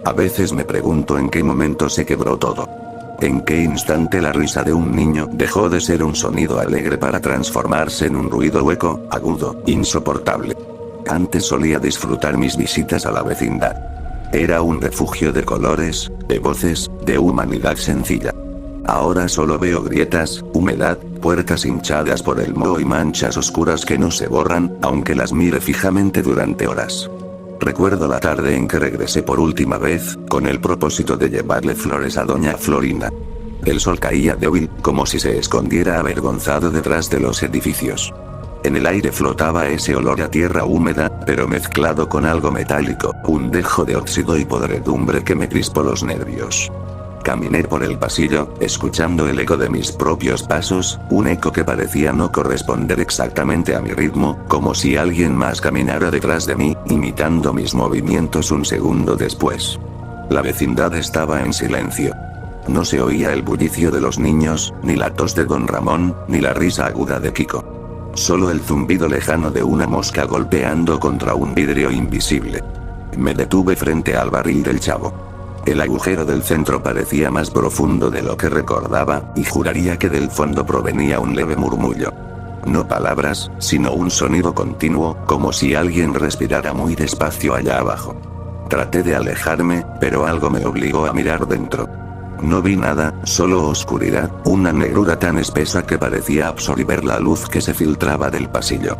A veces me pregunto en qué momento se quebró todo. ¿En qué instante la risa de un niño dejó de ser un sonido alegre para transformarse en un ruido hueco, agudo, insoportable? Antes solía disfrutar mis visitas a la vecindad. Era un refugio de colores, de voces, de humanidad sencilla. Ahora solo veo grietas, humedad, puertas hinchadas por el moho y manchas oscuras que no se borran, aunque las mire fijamente durante horas. Recuerdo la tarde en que regresé por última vez, con el propósito de llevarle flores a doña Florinda. El sol caía débil, como si se escondiera avergonzado detrás de los edificios. En el aire flotaba ese olor a tierra húmeda, pero mezclado con algo metálico, un dejo de óxido y podredumbre que me crispó los nervios. Caminé por el pasillo, escuchando el eco de mis propios pasos, un eco que parecía no corresponder exactamente a mi ritmo, como si alguien más caminara detrás de mí, imitando mis movimientos un segundo después. La vecindad estaba en silencio. No se oía el bullicio de los niños, ni la tos de don Ramón, ni la risa aguda de Kiko. Solo el zumbido lejano de una mosca golpeando contra un vidrio invisible. Me detuve frente al barril del Chavo. El agujero del centro parecía más profundo de lo que recordaba, y juraría que del fondo provenía un leve murmullo. No palabras, sino un sonido continuo, como si alguien respirara muy despacio allá abajo. Traté de alejarme, pero algo me obligó a mirar dentro. No vi nada, solo oscuridad, una negrura tan espesa que parecía absorber la luz que se filtraba del pasillo.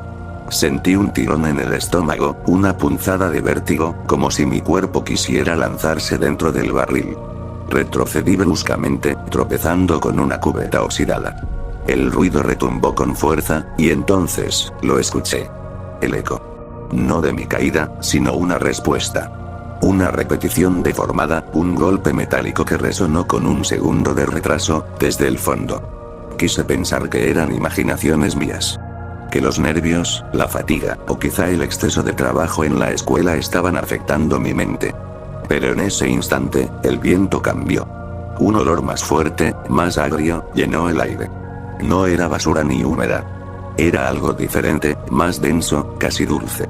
Sentí un tirón en el estómago, una punzada de vértigo, como si mi cuerpo quisiera lanzarse dentro del barril. Retrocedí bruscamente, tropezando con una cubeta oxidada. El ruido retumbó con fuerza, y entonces, lo escuché. El eco. No de mi caída, sino una respuesta. Una repetición deformada, un golpe metálico que resonó con un segundo de retraso, desde el fondo. Quise pensar que eran imaginaciones mías. Que los nervios, la fatiga, o quizá el exceso de trabajo en la escuela estaban afectando mi mente. Pero en ese instante, el viento cambió. Un olor más fuerte, más agrio, llenó el aire. No era basura ni humedad. Era algo diferente, más denso, casi dulce.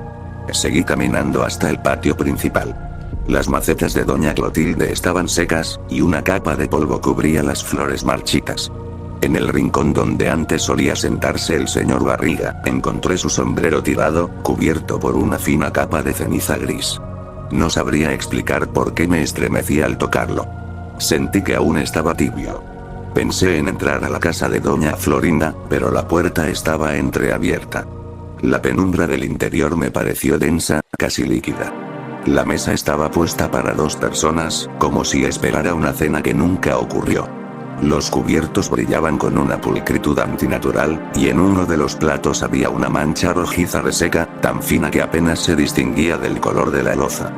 Seguí caminando hasta el patio principal. Las macetas de doña Clotilde estaban secas, y una capa de polvo cubría las flores marchitas. En el rincón donde antes solía sentarse el señor Barriga, encontré su sombrero tirado, cubierto por una fina capa de ceniza gris. No sabría explicar por qué me estremecí al tocarlo. Sentí que aún estaba tibio. Pensé en entrar a la casa de doña Florinda, pero la puerta estaba entreabierta. La penumbra del interior me pareció densa, casi líquida. La mesa estaba puesta para 2 personas, como si esperara una cena que nunca ocurrió. Los cubiertos brillaban con una pulcritud antinatural, y en uno de los platos había una mancha rojiza reseca, tan fina que apenas se distinguía del color de la loza.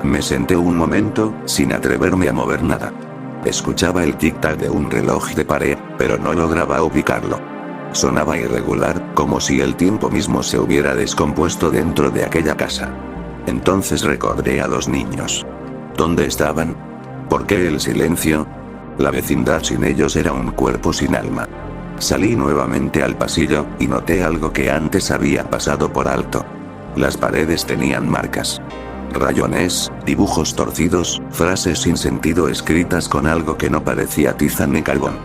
Me senté un momento, sin atreverme a mover nada. Escuchaba el tic-tac de un reloj de pared, pero no lograba ubicarlo. Sonaba irregular, como si el tiempo mismo se hubiera descompuesto dentro de aquella casa. Entonces recordé a los niños. ¿Dónde estaban? ¿Por qué el silencio? La vecindad sin ellos era un cuerpo sin alma. Salí nuevamente al pasillo, y noté algo que antes había pasado por alto. Las paredes tenían marcas. Rayones, dibujos torcidos, frases sin sentido escritas con algo que no parecía tiza ni carbón.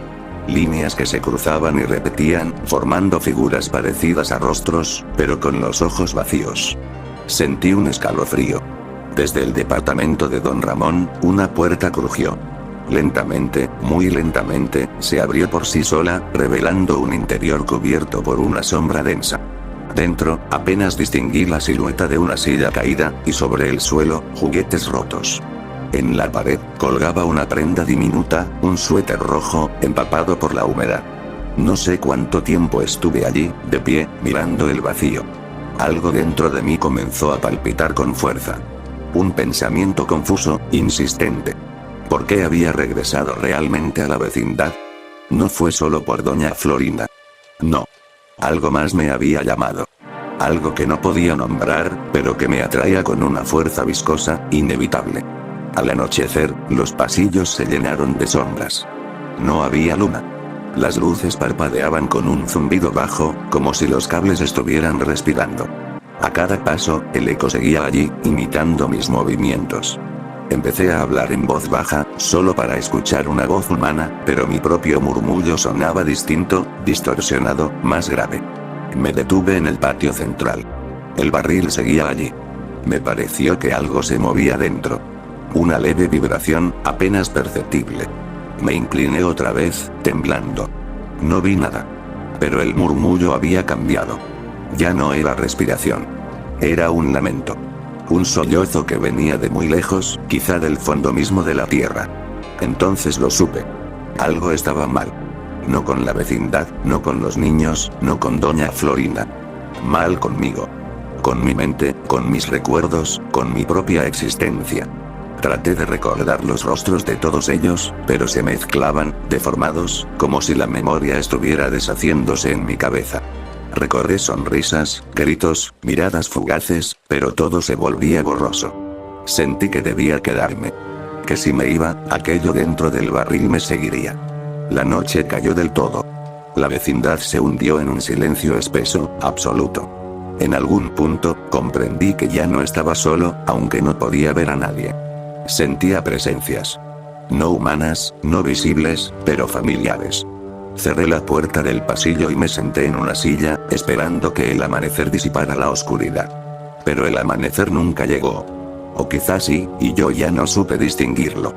Líneas que se cruzaban y repetían, formando figuras parecidas a rostros, pero con los ojos vacíos. Sentí un escalofrío. Desde el departamento de don Ramón, una puerta crujió. Lentamente, muy lentamente, se abrió por sí sola, revelando un interior cubierto por una sombra densa. Dentro, apenas distinguí la silueta de una silla caída, y sobre el suelo, juguetes rotos. En la pared, colgaba una prenda diminuta, un suéter rojo, empapado por la humedad. No sé cuánto tiempo estuve allí, de pie, mirando el vacío. Algo dentro de mí comenzó a palpitar con fuerza. Un pensamiento confuso, insistente. ¿Por qué había regresado realmente a la vecindad? No fue solo por doña Florinda. No. Algo más me había llamado. Algo que no podía nombrar, pero que me atraía con una fuerza viscosa, inevitable. Al anochecer, los pasillos se llenaron de sombras. No había luna. Las luces parpadeaban con un zumbido bajo, como si los cables estuvieran respirando. A cada paso, el eco seguía allí, imitando mis movimientos. Empecé a hablar en voz baja, solo para escuchar una voz humana, pero mi propio murmullo sonaba distinto, distorsionado, más grave. Me detuve en el patio central. El barril seguía allí. Me pareció que algo se movía dentro. Una leve vibración, apenas perceptible. Me incliné otra vez, temblando. No vi nada. Pero el murmullo había cambiado. Ya no era respiración. Era un lamento. Un sollozo que venía de muy lejos, quizá del fondo mismo de la tierra. Entonces lo supe. Algo estaba mal. No con la vecindad, no con los niños, no con doña Florinda. Mal conmigo. Con mi mente, con mis recuerdos, con mi propia existencia. Traté de recordar los rostros de todos ellos, pero se mezclaban, deformados, como si la memoria estuviera deshaciéndose en mi cabeza. Recordé sonrisas, gritos, miradas fugaces, pero todo se volvía borroso. Sentí que debía quedarme. Que si me iba, aquello dentro del barril me seguiría. La noche cayó del todo. La vecindad se hundió en un silencio espeso, absoluto. En algún punto, comprendí que ya no estaba solo, aunque no podía ver a nadie. Sentía presencias. No humanas, no visibles, pero familiares. Cerré la puerta del pasillo y me senté en una silla, esperando que el amanecer disipara la oscuridad. Pero el amanecer nunca llegó. O quizás sí, y yo ya no supe distinguirlo.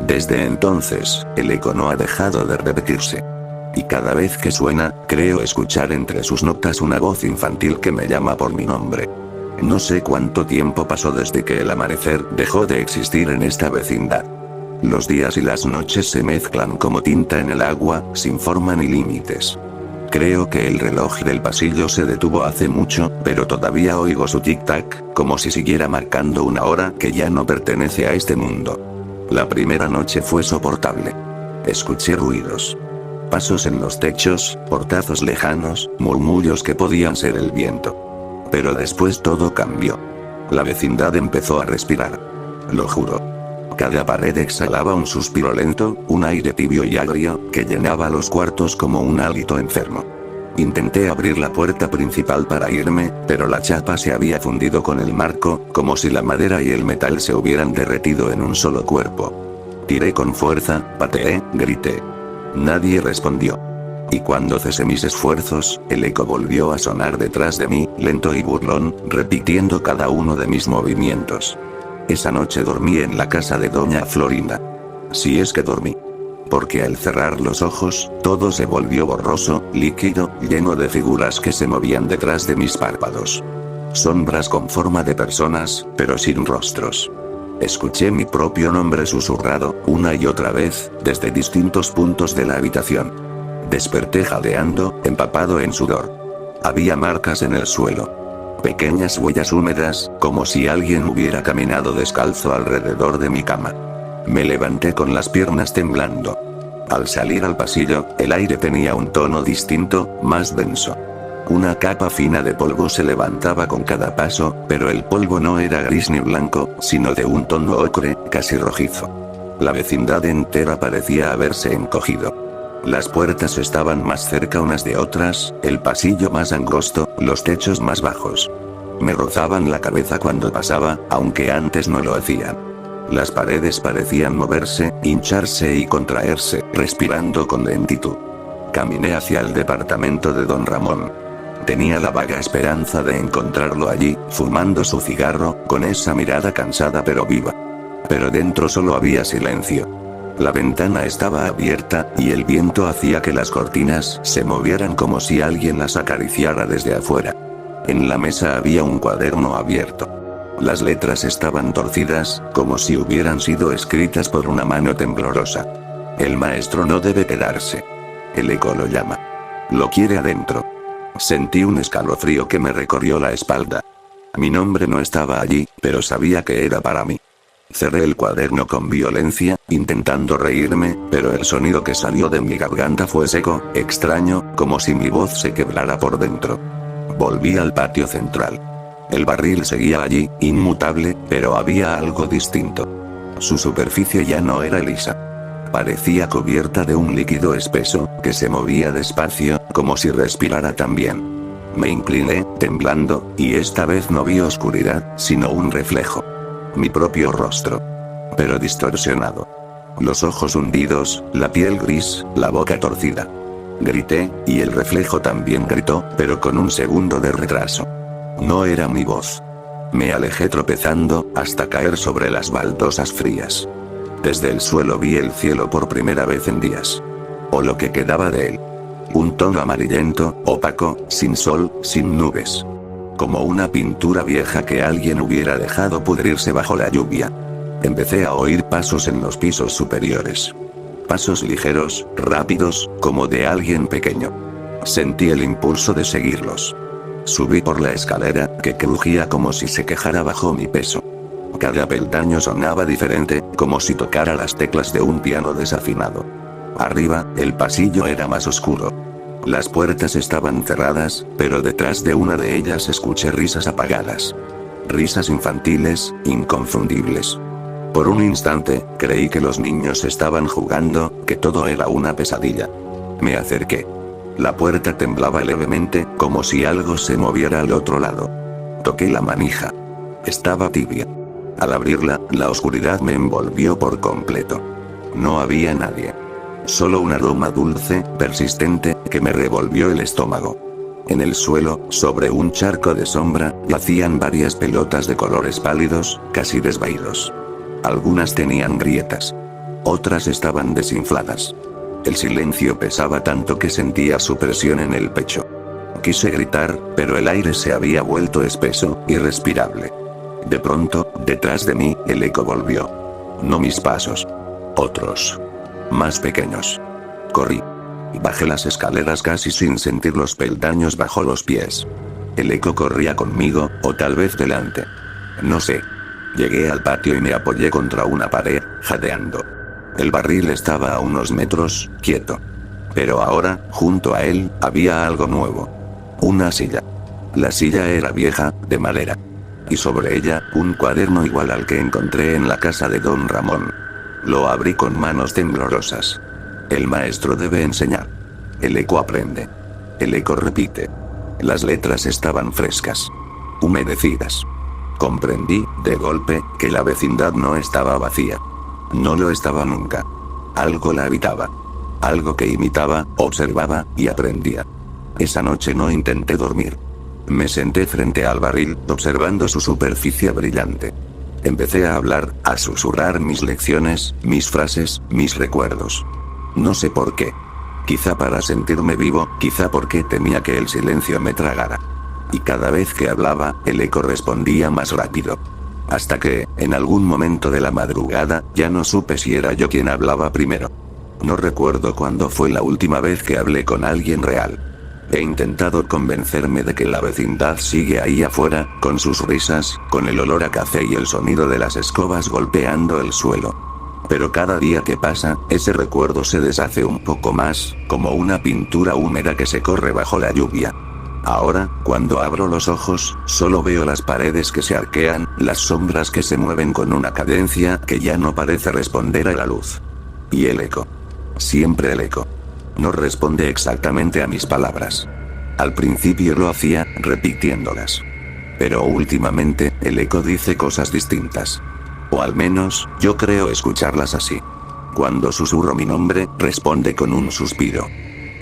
Desde entonces, el eco no ha dejado de repetirse. Y cada vez que suena, creo escuchar entre sus notas una voz infantil que me llama por mi nombre. No sé cuánto tiempo pasó desde que el amanecer dejó de existir en esta vecindad. Los días y las noches se mezclan como tinta en el agua, sin forma ni límites. Creo que el reloj del pasillo se detuvo hace mucho, pero todavía oigo su tic-tac, como si siguiera marcando una hora que ya no pertenece a este mundo. La primera noche fue soportable. Escuché ruidos. Pasos en los techos, portazos lejanos, murmullos que podían ser el viento. Pero después todo cambió. La vecindad empezó a respirar. Lo juro. Cada pared exhalaba un suspiro lento, un aire tibio y agrio, que llenaba los cuartos como un hálito enfermo. Intenté abrir la puerta principal para irme, pero la chapa se había fundido con el marco, como si la madera y el metal se hubieran derretido en un solo cuerpo. Tiré con fuerza, pateé, grité. Nadie respondió. Y cuando cesé mis esfuerzos, el eco volvió a sonar detrás de mí, lento y burlón, repitiendo cada uno de mis movimientos. Esa noche dormí en la casa de doña Florinda. Si es que dormí. Porque al cerrar los ojos, todo se volvió borroso, líquido, lleno de figuras que se movían detrás de mis párpados. Sombras con forma de personas, pero sin rostros. Escuché mi propio nombre susurrado, una y otra vez, desde distintos puntos de la habitación. Desperté jadeando, empapado en sudor. Había marcas en el suelo. Pequeñas huellas húmedas, como si alguien hubiera caminado descalzo alrededor de mi cama. Me levanté con las piernas temblando. Al salir al pasillo, el aire tenía un tono distinto, más denso. Una capa fina de polvo se levantaba con cada paso, pero el polvo no era gris ni blanco, sino de un tono ocre, casi rojizo. La vecindad entera parecía haberse encogido. Las puertas estaban más cerca unas de otras, el pasillo más angosto, los techos más bajos. Me rozaban la cabeza cuando pasaba, aunque antes no lo hacían. Las paredes parecían moverse, hincharse y contraerse, respirando con lentitud. Caminé hacia el departamento de don Ramón. Tenía la vaga esperanza de encontrarlo allí, fumando su cigarro, con esa mirada cansada pero viva. Pero dentro solo había silencio. La ventana estaba abierta, y el viento hacía que las cortinas se movieran como si alguien las acariciara desde afuera. En la mesa había un cuaderno abierto. Las letras estaban torcidas, como si hubieran sido escritas por una mano temblorosa. El maestro no debe quedarse. El eco lo llama. Lo quiere adentro. Sentí un escalofrío que me recorrió la espalda. Mi nombre no estaba allí, pero sabía que era para mí. Cerré el cuaderno con violencia, intentando reírme, pero el sonido que salió de mi garganta fue seco, extraño, como si mi voz se quebrara por dentro. Volví al patio central. El barril seguía allí, inmutable, pero había algo distinto. Su superficie ya no era lisa. Parecía cubierta de un líquido espeso, que se movía despacio, como si respirara también. Me incliné, temblando, y esta vez no vi oscuridad, sino un reflejo. Mi propio rostro. pero distorsionado. Los ojos hundidos, la piel gris, la boca torcida. Grité, y el reflejo también gritó, pero con un segundo de retraso. No era mi voz. Me alejé tropezando, hasta caer sobre las baldosas frías. Desde el suelo vi el cielo por primera vez en días. O lo que quedaba de él. Un tono amarillento, opaco, sin sol, sin nubes. Como una pintura vieja que alguien hubiera dejado pudrirse bajo la lluvia. Empecé a oír pasos en los pisos superiores. Pasos ligeros, rápidos, como de alguien pequeño. Sentí el impulso de seguirlos. Subí por la escalera, que crujía como si se quejara bajo mi peso. Cada peldaño sonaba diferente, como si tocara las teclas de un piano desafinado. Arriba, el pasillo era más oscuro. Las puertas estaban cerradas, pero detrás de una de ellas escuché risas apagadas. Risas infantiles, inconfundibles. Por un instante, creí que los niños estaban jugando, que todo era una pesadilla. Me acerqué. La puerta temblaba levemente, como si algo se moviera al otro lado. Toqué la manija. Estaba tibia. Al abrirla, la oscuridad me envolvió por completo. No había nadie. Solo un aroma dulce, persistente, que me revolvió el estómago. En el suelo, sobre un charco de sombra, yacían varias pelotas de colores pálidos, casi desvaídos. Algunas tenían grietas. Otras estaban desinfladas. El silencio pesaba tanto que sentía su presión en el pecho. Quise gritar, pero el aire se había vuelto espeso, irrespirable. De pronto, detrás de mí, el eco volvió. No mis pasos. Otros. Más pequeños. Corrí. Bajé las escaleras casi sin sentir los peldaños bajo los pies. El eco corría conmigo, o tal vez delante. No sé. Llegué al patio y me apoyé contra una pared, jadeando. El barril estaba a unos metros, quieto. Pero ahora, junto a él, había algo nuevo. Una silla. La silla era vieja, de madera. Y sobre ella, un cuaderno igual al que encontré en la casa de don Ramón. Lo abrí con manos temblorosas. El maestro debe enseñar. El eco aprende. El eco repite. Las letras estaban frescas. Humedecidas. Comprendí, de golpe, que la vecindad no estaba vacía. No lo estaba nunca. Algo la habitaba. Algo que imitaba, observaba, y aprendía. Esa noche no intenté dormir. Me senté frente al barril, observando su superficie brillante. Empecé a hablar, a susurrar mis lecciones, mis frases, mis recuerdos. No sé por qué. Quizá para sentirme vivo, quizá porque temía que el silencio me tragara. Y cada vez que hablaba, el eco respondía más rápido. Hasta que, en algún momento de la madrugada, ya no supe si era yo quien hablaba primero. No recuerdo cuándo fue la última vez que hablé con alguien real. He intentado convencerme de que la vecindad sigue ahí afuera, con sus risas, con el olor a café y el sonido de las escobas golpeando el suelo. Pero cada día que pasa, ese recuerdo se deshace un poco más, como una pintura húmeda que se corre bajo la lluvia. Ahora, cuando abro los ojos, solo veo las paredes que se arquean, las sombras que se mueven con una cadencia que ya no parece responder a la luz. Y el eco. Siempre el eco. No responde exactamente a mis palabras. Al principio lo hacía, repitiéndolas. Pero últimamente, el eco dice cosas distintas. O al menos, yo creo escucharlas así. Cuando susurro mi nombre, responde con un suspiro.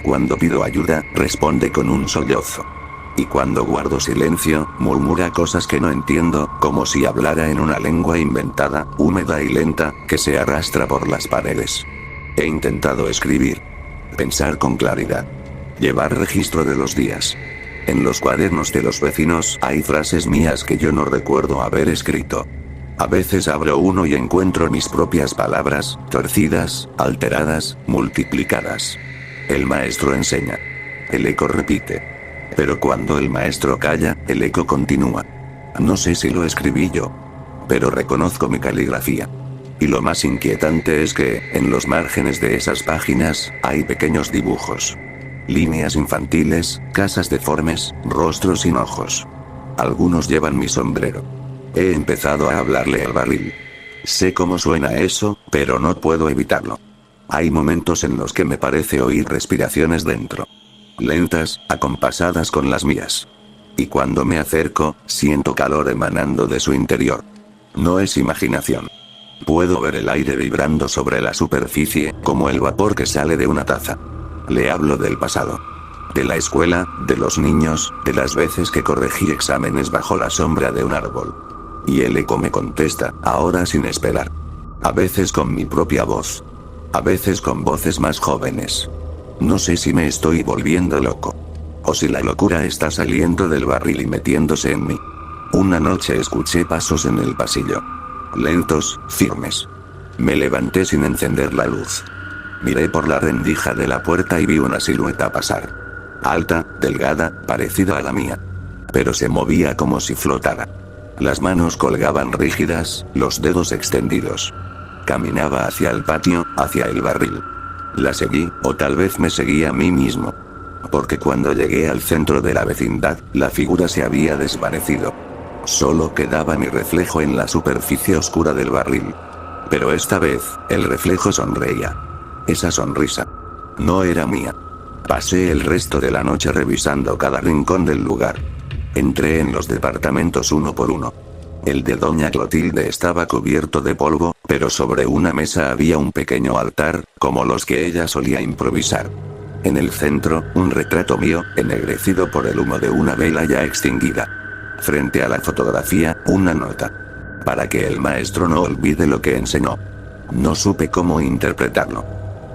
Cuando pido ayuda, responde con un sollozo. Y cuando guardo silencio, murmura cosas que no entiendo, como si hablara en una lengua inventada, húmeda y lenta, que se arrastra por las paredes. He intentado escribir. Pensar con claridad. Llevar registro de los días. En los cuadernos de los vecinos hay frases mías que yo no recuerdo haber escrito. A veces abro uno y encuentro mis propias palabras, torcidas, alteradas, multiplicadas. El maestro enseña. El eco repite. Pero cuando el maestro calla, el eco continúa. No sé si lo escribí yo. Pero reconozco mi caligrafía. Y lo más inquietante es que, en los márgenes de esas páginas, hay pequeños dibujos. Líneas infantiles, casas deformes, rostros sin ojos. Algunos llevan mi sombrero. He empezado a hablarle al barril. Sé cómo suena eso, pero no puedo evitarlo. Hay momentos en los que me parece oír respiraciones dentro. Lentas, acompasadas con las mías. Y cuando me acerco, siento calor emanando de su interior. No es imaginación. Puedo ver el aire vibrando sobre la superficie, como el vapor que sale de una taza. Le hablo del pasado. De la escuela, de los niños, de las veces que corregí exámenes bajo la sombra de un árbol. Y el eco me contesta, ahora sin esperar. A veces con mi propia voz. A veces con voces más jóvenes. No sé si me estoy volviendo loco. O si la locura está saliendo del barril y metiéndose en mí. Una noche escuché pasos en el pasillo. Lentos, firmes. Me levanté sin encender la luz. Miré por la rendija de la puerta y vi una silueta pasar. Alta, delgada, parecida a la mía. Pero se movía como si flotara. Las manos colgaban rígidas, los dedos extendidos. Caminaba hacia el patio, hacia el barril. La seguí, o tal vez me seguía a mí mismo. Porque cuando llegué al centro de la vecindad, la figura se había desvanecido. Solo quedaba mi reflejo en la superficie oscura del barril. Pero esta vez, el reflejo sonreía. Esa sonrisa no era mía. Pasé el resto de la noche revisando cada rincón del lugar. Entré en los departamentos uno por uno. El de doña Clotilde estaba cubierto de polvo, pero sobre una mesa había un pequeño altar, como los que ella solía improvisar. En el centro, un retrato mío, ennegrecido por el humo de una vela ya extinguida. Frente a la fotografía, una nota. Para que el maestro no olvide lo que enseñó. No supe cómo interpretarlo.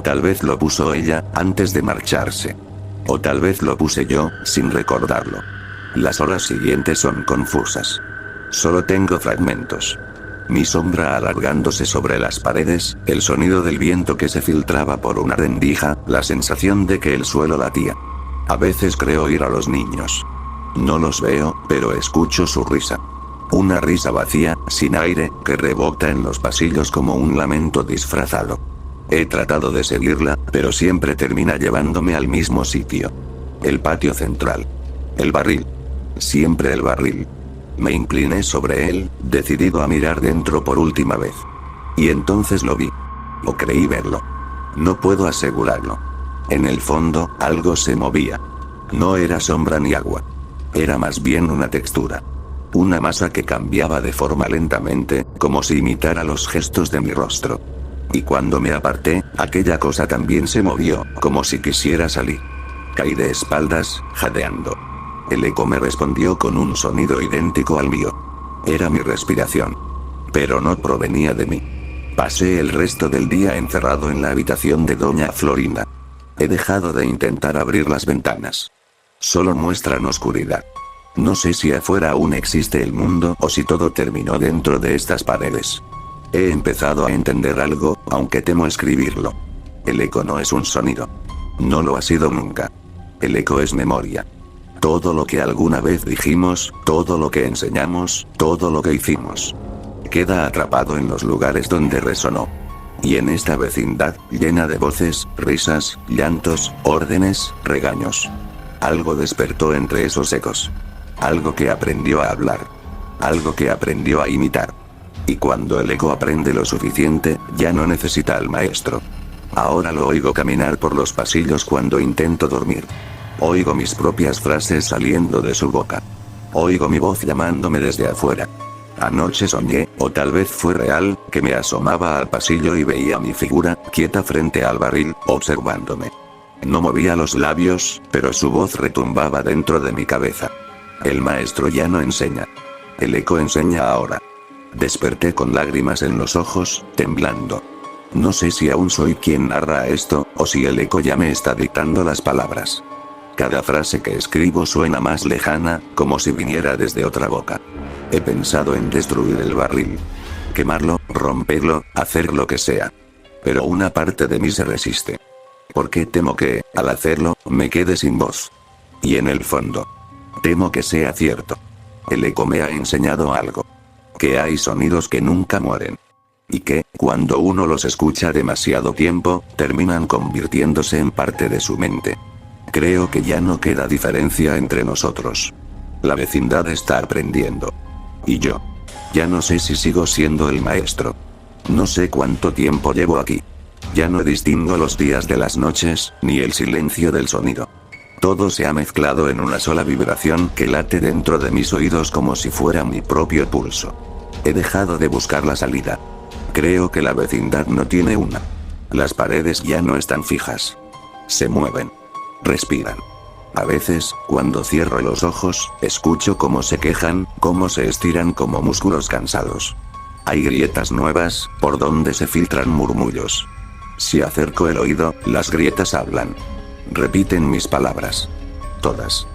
Tal vez lo puso ella, antes de marcharse. O tal vez lo puse yo, sin recordarlo. Las horas siguientes son confusas. Solo tengo fragmentos. Mi sombra alargándose sobre las paredes, el sonido del viento que se filtraba por una rendija, la sensación de que el suelo latía. A veces creo oír a los niños. No los veo, pero escucho su risa. Una risa vacía, sin aire, que rebota en los pasillos como un lamento disfrazado. He tratado de seguirla, pero siempre termina llevándome al mismo sitio. El patio central. El barril. Siempre el barril. Me incliné sobre él, decidido a mirar dentro por última vez. Y entonces lo vi. O creí verlo. No puedo asegurarlo. En el fondo, algo se movía. No era sombra ni agua. Era más bien una textura. Una masa que cambiaba de forma lentamente, como si imitara los gestos de mi rostro. Y cuando me aparté, aquella cosa también se movió, como si quisiera salir. Caí de espaldas, jadeando. El eco me respondió con un sonido idéntico al mío. Era mi respiración. Pero no provenía de mí. Pasé el resto del día encerrado en la habitación de doña Florinda. He dejado de intentar abrir las ventanas. Solo muestran oscuridad. No sé si afuera aún existe el mundo o si todo terminó dentro de estas paredes. He empezado a entender algo, aunque temo escribirlo. El eco no es un sonido. No lo ha sido nunca. El eco es memoria. Todo lo que alguna vez dijimos, todo lo que enseñamos, todo lo que hicimos. Queda atrapado en los lugares donde resonó. Y en esta vecindad, llena de voces, risas, llantos, órdenes, regaños. Algo despertó entre esos ecos. Algo que aprendió a hablar. Algo que aprendió a imitar. Y cuando el eco aprende lo suficiente, ya no necesita al maestro. Ahora lo oigo caminar por los pasillos cuando intento dormir. Oigo mis propias frases saliendo de su boca. Oigo mi voz llamándome desde afuera. Anoche soñé, o tal vez fue real, que me asomaba al pasillo y veía mi figura, quieta frente al barril, observándome. No movía los labios, pero su voz retumbaba dentro de mi cabeza. El maestro ya no enseña. El eco enseña ahora. Desperté con lágrimas en los ojos, temblando. No sé si aún soy quien narra esto, o si el eco ya me está dictando las palabras. Cada frase que escribo suena más lejana, como si viniera desde otra boca. He pensado en destruir el barril. Quemarlo, romperlo, hacer lo que sea. Pero una parte de mí se resiste. Porque temo que, al hacerlo, me quede sin voz. Y en el fondo, temo que sea cierto. El eco me ha enseñado algo. Que hay sonidos que nunca mueren. Y que, cuando uno los escucha demasiado tiempo, terminan convirtiéndose en parte de su mente. Creo que ya no queda diferencia entre nosotros. La vecindad está aprendiendo. Y yo. Ya no sé si sigo siendo el maestro. No sé cuánto tiempo llevo aquí. Ya no distingo los días de las noches, ni el silencio del sonido. Todo se ha mezclado en una sola vibración que late dentro de mis oídos como si fuera mi propio pulso. He dejado de buscar la salida. Creo que la vecindad no tiene una. Las paredes ya no están fijas. Se mueven. Respiran. A veces, cuando cierro los ojos, escucho cómo se quejan, cómo se estiran como músculos cansados. Hay grietas nuevas, por donde se filtran murmullos. Si acerco el oído, las grietas hablan. Repiten mis palabras. Todas.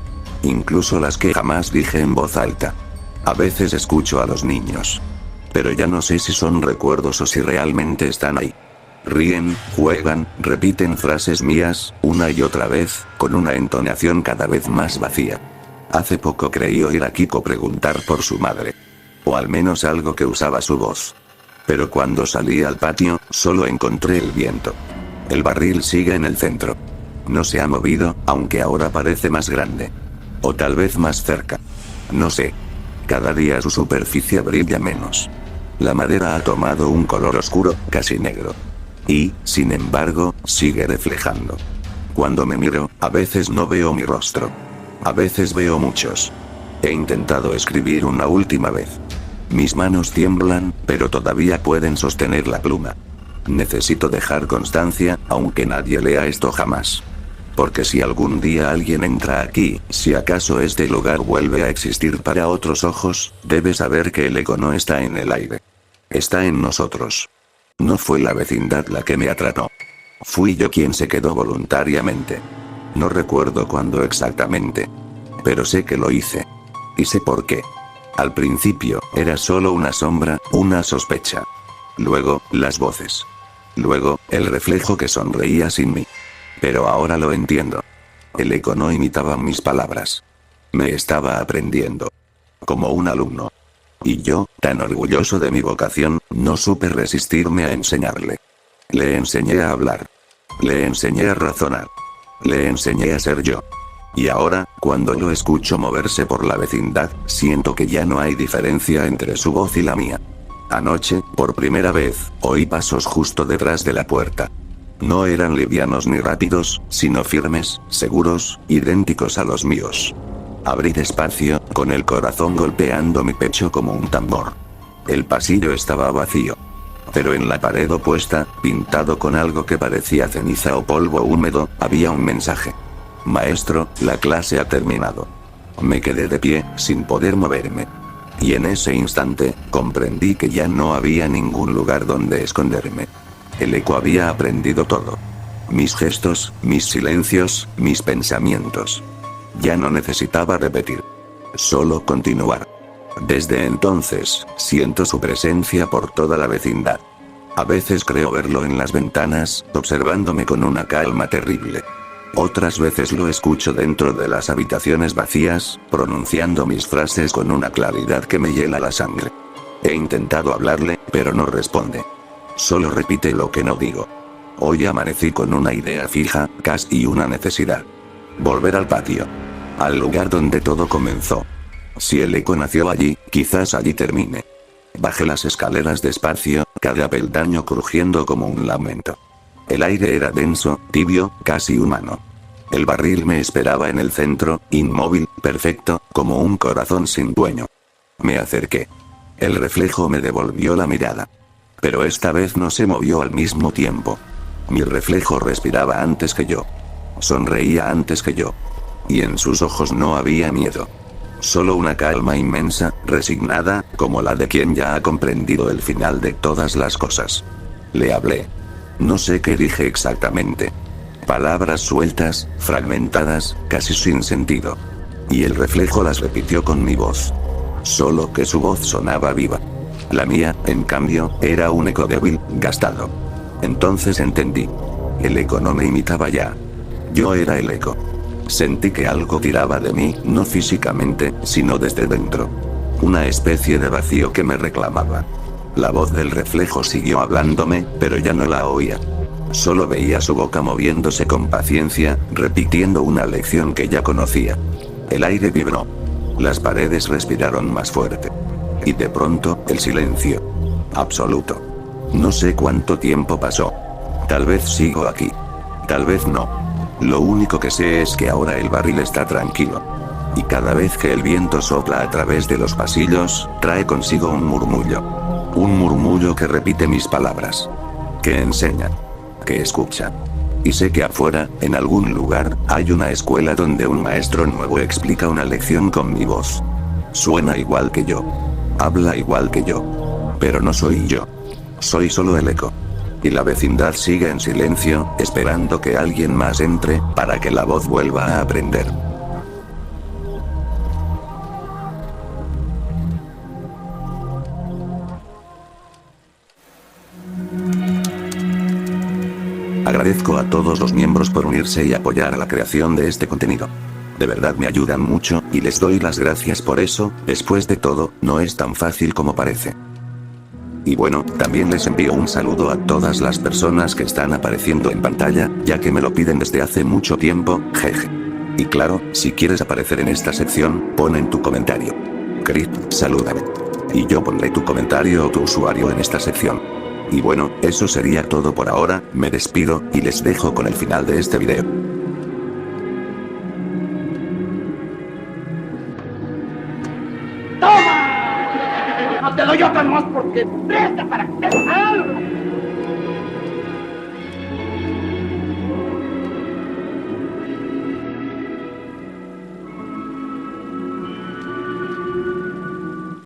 Incluso las que jamás dije en voz alta. A veces escucho a los niños. Pero ya no sé si son recuerdos o si realmente están ahí. Ríen, juegan, repiten frases mías, una y otra vez, con una entonación cada vez más vacía. Hace poco creí oír a Kiko preguntar por su madre. O al menos algo que usaba su voz. Pero cuando salí al patio, solo encontré el viento. El barril sigue en el centro. No se ha movido, aunque ahora parece más grande. O tal vez más cerca. No sé. Cada día su superficie brilla menos. La madera ha tomado un color oscuro, casi negro. Y, sin embargo, sigue reflejando. Cuando me miro, a veces no veo mi rostro. A veces veo muchos. He intentado escribir una última vez. Mis manos tiemblan, pero todavía pueden sostener la pluma. Necesito dejar constancia, aunque nadie lea esto jamás. Porque si algún día alguien entra aquí, si acaso este lugar vuelve a existir para otros ojos, debe saber que el eco no está en el aire. Está en nosotros. No fue la vecindad la que me atrapó. Fui yo quien se quedó voluntariamente. No recuerdo cuándo exactamente. Pero sé que lo hice. Y sé por qué. Al principio, era solo una sombra, una sospecha. Luego, las voces. Luego, el reflejo que sonreía sin mí. Pero ahora lo entiendo. El eco no imitaba mis palabras. Me estaba aprendiendo. Como un alumno. Y yo, tan orgulloso de mi vocación, no supe resistirme a enseñarle. Le enseñé a hablar. Le enseñé a razonar. Le enseñé a ser yo. Y ahora, cuando lo escucho moverse por la vecindad, siento que ya no hay diferencia entre su voz y la mía. Anoche, por primera vez, oí pasos justo detrás de la puerta. No eran livianos ni rápidos, sino firmes, seguros, idénticos a los míos. Abrí despacio, con el corazón golpeando mi pecho como un tambor. El pasillo estaba vacío. Pero en la pared opuesta, pintado con algo que parecía ceniza o polvo húmedo, había un mensaje. Maestro, la clase ha terminado. Me quedé de pie, sin poder moverme. Y en ese instante, comprendí que ya no había ningún lugar donde esconderme. El eco había aprendido todo. Mis gestos, mis silencios, mis pensamientos. Ya no necesitaba repetir. Solo continuar. Desde entonces, siento su presencia por toda la vecindad. A veces creo verlo en las ventanas, observándome con una calma terrible. Otras veces lo escucho dentro de las habitaciones vacías, pronunciando mis frases con una claridad que me hiela la sangre. He intentado hablarle, pero no responde. Solo repite lo que no digo. Hoy amanecí con una idea fija, casi una necesidad. Volver al patio. Al lugar donde todo comenzó. Si el eco nació allí, quizás allí termine. Bajé las escaleras despacio, cada peldaño crujiendo como un lamento. El aire era denso, tibio, casi humano. El barril me esperaba en el centro, inmóvil, perfecto, como un corazón sin dueño. Me acerqué. El reflejo me devolvió la mirada. Pero esta vez no se movió al mismo tiempo. Mi reflejo respiraba antes que yo. Sonreía antes que yo. Y en sus ojos no había miedo. Solo una calma inmensa, resignada, como la de quien ya ha comprendido el final de todas las cosas. Le hablé. No sé qué dije exactamente. Palabras sueltas, fragmentadas, casi sin sentido. Y el reflejo las repitió con mi voz. Solo que su voz sonaba viva. La mía, en cambio, era un eco débil, gastado. Entonces entendí. El eco no me imitaba ya. Yo era el eco. Sentí que algo tiraba de mí, no físicamente, sino desde dentro. Una especie de vacío que me reclamaba. La voz del reflejo siguió hablándome, pero ya no la oía. Solo veía su boca moviéndose con paciencia, repitiendo una lección que ya conocía. El aire vibró. Las paredes respiraron más fuerte. Y de pronto, el silencio. Absoluto. No sé cuánto tiempo pasó. Tal vez sigo aquí. Tal vez no. Lo único que sé es que ahora el barril está tranquilo. Y cada vez que el viento sopla a través de los pasillos, trae consigo un murmullo. Un murmullo que repite mis palabras. Que enseña. Que escucha. Y sé que afuera, en algún lugar, hay una escuela donde un maestro nuevo explica una lección con mi voz. Suena igual que yo. Habla igual que yo. Pero no soy yo. Soy solo el eco. Y la vecindad sigue en silencio, esperando que alguien más entre, para que la voz vuelva a aprender. Agradezco a todos los miembros por unirse y apoyar a la creación de este contenido. De verdad me ayudan mucho, y les doy las gracias por eso. Después de todo, no es tan fácil como parece. Y bueno, también les envío un saludo a todas las personas que están apareciendo en pantalla, ya que me lo piden desde hace mucho tiempo, jeje. Y claro, si quieres aparecer en esta sección, pon en tu comentario. Chris, salúdame. Y yo pondré tu comentario o tu usuario en esta sección. Y bueno, eso sería todo por ahora, me despido, y les dejo con el final de este video. ¡Toma! No te doy otra más porque presta para que te